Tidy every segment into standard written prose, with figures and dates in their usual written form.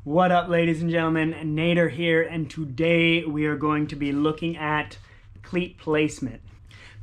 What up, ladies and gentlemen? Nader here, and today we are going to be looking at cleat placement.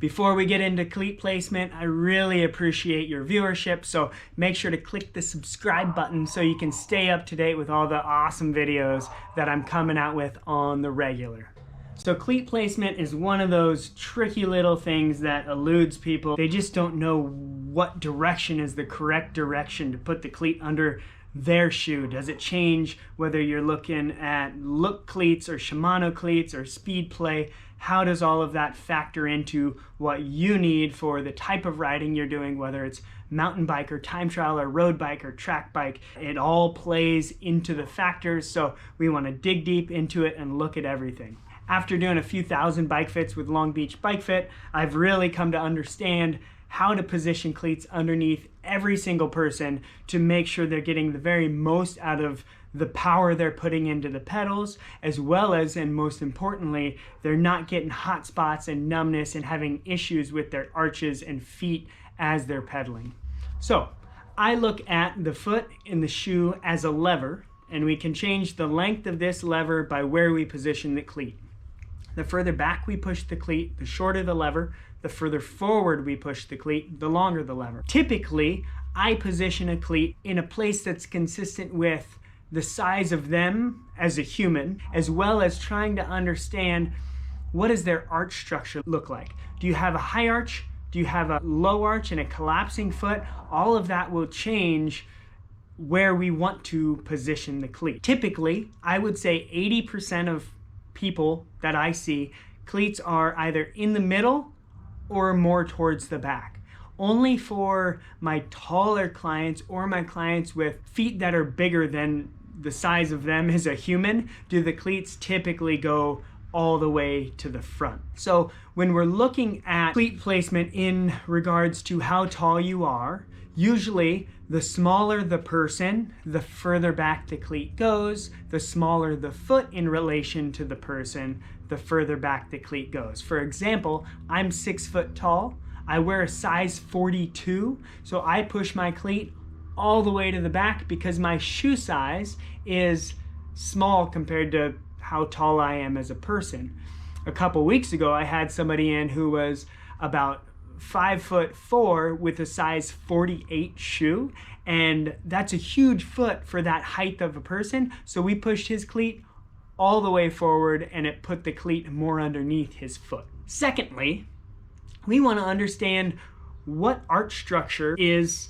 Before we get into cleat placement, I really appreciate your viewership, so make sure to click the subscribe button so you can stay up to date with all the awesome videos that I'm coming out with on the regular. So cleat placement is one of those tricky little things that eludes people. They just don't know what direction is the correct direction to put the cleat under their shoe. Does it change whether you're looking at look cleats or Shimano cleats or speed play? How does all of that factor into what you need for the type of riding you're doing, whether it's mountain bike or time trial or road bike or track bike? It all plays into the factors, so we want to dig deep into it and look at everything. After doing a few thousand bike fits with Long Beach Bike Fit, I've really come to understand how to position cleats underneath every single person to make sure they're getting the very most out of the power they're putting into the pedals, as well as, and most importantly, they're not getting hot spots and numbness and having issues with their arches and feet as they're pedaling. So I look at the foot in the shoe as a lever, and we can change the length of this lever by where we position the cleat. The further back we push the cleat, the shorter the lever. The further forward we push the cleat, the longer the lever. Typically, I position a cleat in a place that's consistent with the size of them as a human, as well as trying to understand what does their arch structure look like. Do you have a high arch? Do you have a low arch and a collapsing foot? All of that will change where we want to position the cleat. Typically, I would say 80% of people that I see, cleats are either in the middle or more towards the back. Only for my taller clients or my clients with feet that are bigger than the size of them as a human do the cleats typically go all the way to the front. So when we're looking at cleat placement in regards to how tall you are, usually the smaller the person, the further back the cleat goes. The smaller the foot in relation to the person, the further back the cleat goes. For example, I'm 6 foot tall. I wear a size 42, so I push my cleat all the way to the back because my shoe size is small compared to how tall I am as a person. A couple weeks ago, I had somebody in who was about 5'4" with a size 48 shoe, and that's a huge foot for that height of a person. So we pushed his cleat all the way forward and it put the cleat more underneath his foot. Secondly, we want to understand what arch structure is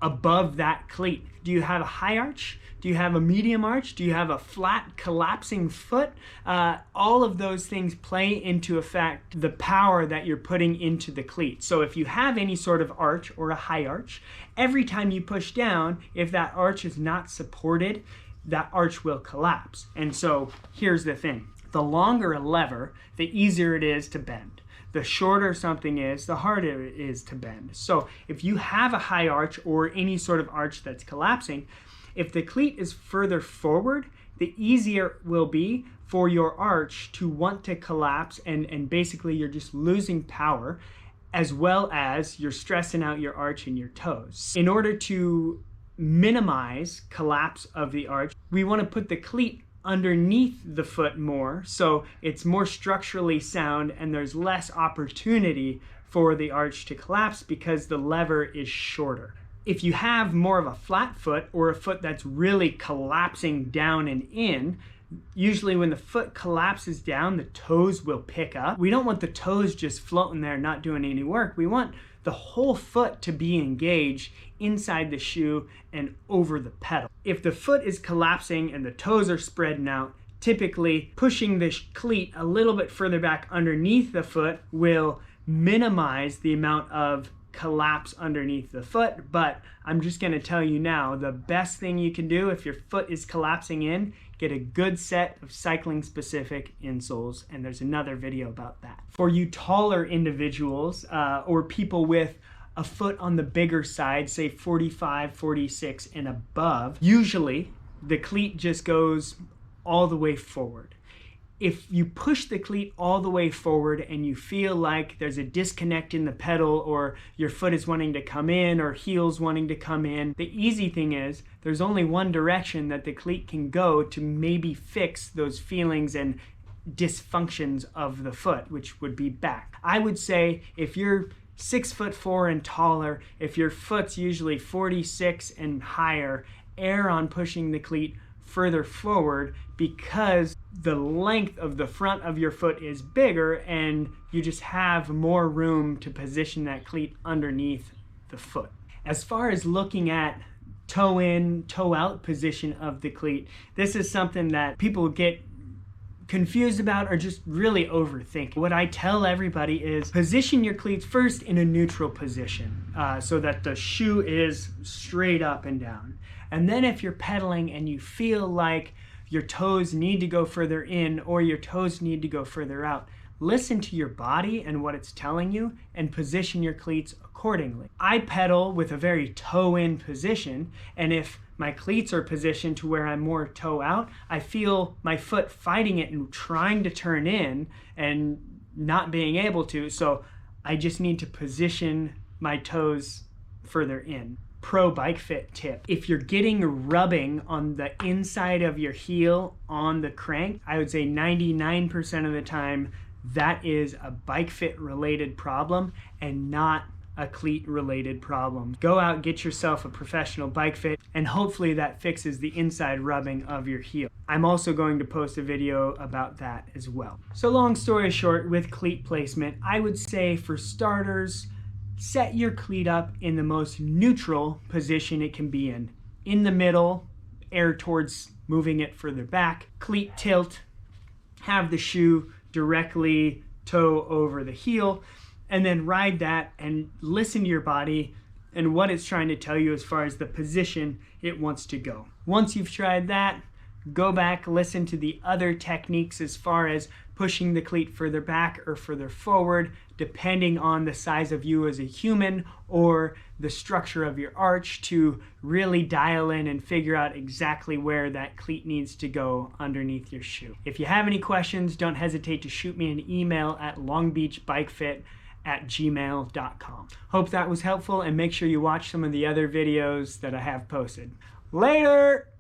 above that cleat. Do you have a high arch? Do you have a medium arch? Do you have a flat collapsing foot? All of those things play into effect the power that you're putting into the cleat. So if you have any sort of arch or a high arch, every time you push down, if that arch is not supported, that arch will collapse. And so here's the thing. The longer a lever, the easier it is to bend. The shorter something is, the harder it is to bend. So if you have a high arch or any sort of arch that's collapsing, if the cleat is further forward, the easier it will be for your arch to want to collapse, and basically you're just losing power, as well as you're stressing out your arch and your toes. In order to minimize collapse of the arch, we want to put the cleat underneath the foot more, so it's more structurally sound and there's less opportunity for the arch to collapse because the lever is shorter. If you have more of a flat foot or a foot that's really collapsing down and in, usually when the foot collapses down, the toes will pick up. We don't want the toes just floating there not doing any work. We want the whole foot to be engaged inside the shoe and over the pedal. If the foot is collapsing and the toes are spreading out, typically pushing the cleat a little bit further back underneath the foot will minimize the amount of collapse underneath the foot. But I'm just going to tell you now, the best thing you can do if your foot is collapsing in, get a good set of cycling specific insoles, and there's another video about that. For you taller individuals or people with a foot on the bigger side, say 45, 46 and above, usually the cleat just goes all the way forward. If you push the cleat all the way forward and you feel like there's a disconnect in the pedal, or your foot is wanting to come in or heel's wanting to come in, the easy thing is there's only one direction that the cleat can go to maybe fix those feelings and dysfunctions of the foot, which would be back. I would say if you're 6'4" and taller, if your foot's usually 46 and higher, err on pushing the cleat further forward, because the length of the front of your foot is bigger and you just have more room to position that cleat underneath the foot. As far as looking at toe in, toe out position of the cleat, this is something that people get confused about or just really overthink. What I tell everybody is position your cleats first in a neutral position, so that the shoe is straight up and down. And then if you're pedaling and you feel like your toes need to go further in or your toes need to go further out, listen to your body and what it's telling you and position your cleats accordingly. I pedal with a very toe-in position, and if my cleats are positioned to where I'm more toe out, I feel my foot fighting it and trying to turn in and not being able to, so I just need to position my toes further in. Pro bike fit tip: if you're getting rubbing on the inside of your heel on the crank, I would say 99% of the time that is a bike fit related problem and not a cleat related problem. Go out, get yourself a professional bike fit, and hopefully that fixes the inside rubbing of your heel. I'm also going to post a video about that as well. So long story short, with cleat placement, I would say for starters, set your cleat up in the most neutral position it can be in the middle, err towards moving it further back, cleat tilt, have the shoe directly toe over the heel, and then ride that and listen to your body and what it's trying to tell you as far as the position it wants to go. Once you've tried that, go back, listen to the other techniques as far as pushing the cleat further back or further forward, depending on the size of you as a human or the structure of your arch, to really dial in and figure out exactly where that cleat needs to go underneath your shoe. If you have any questions, don't hesitate to shoot me an email at longbeachbikefit@gmail.com. Hope that was helpful, and make sure you watch some of the other videos that I have posted. Later!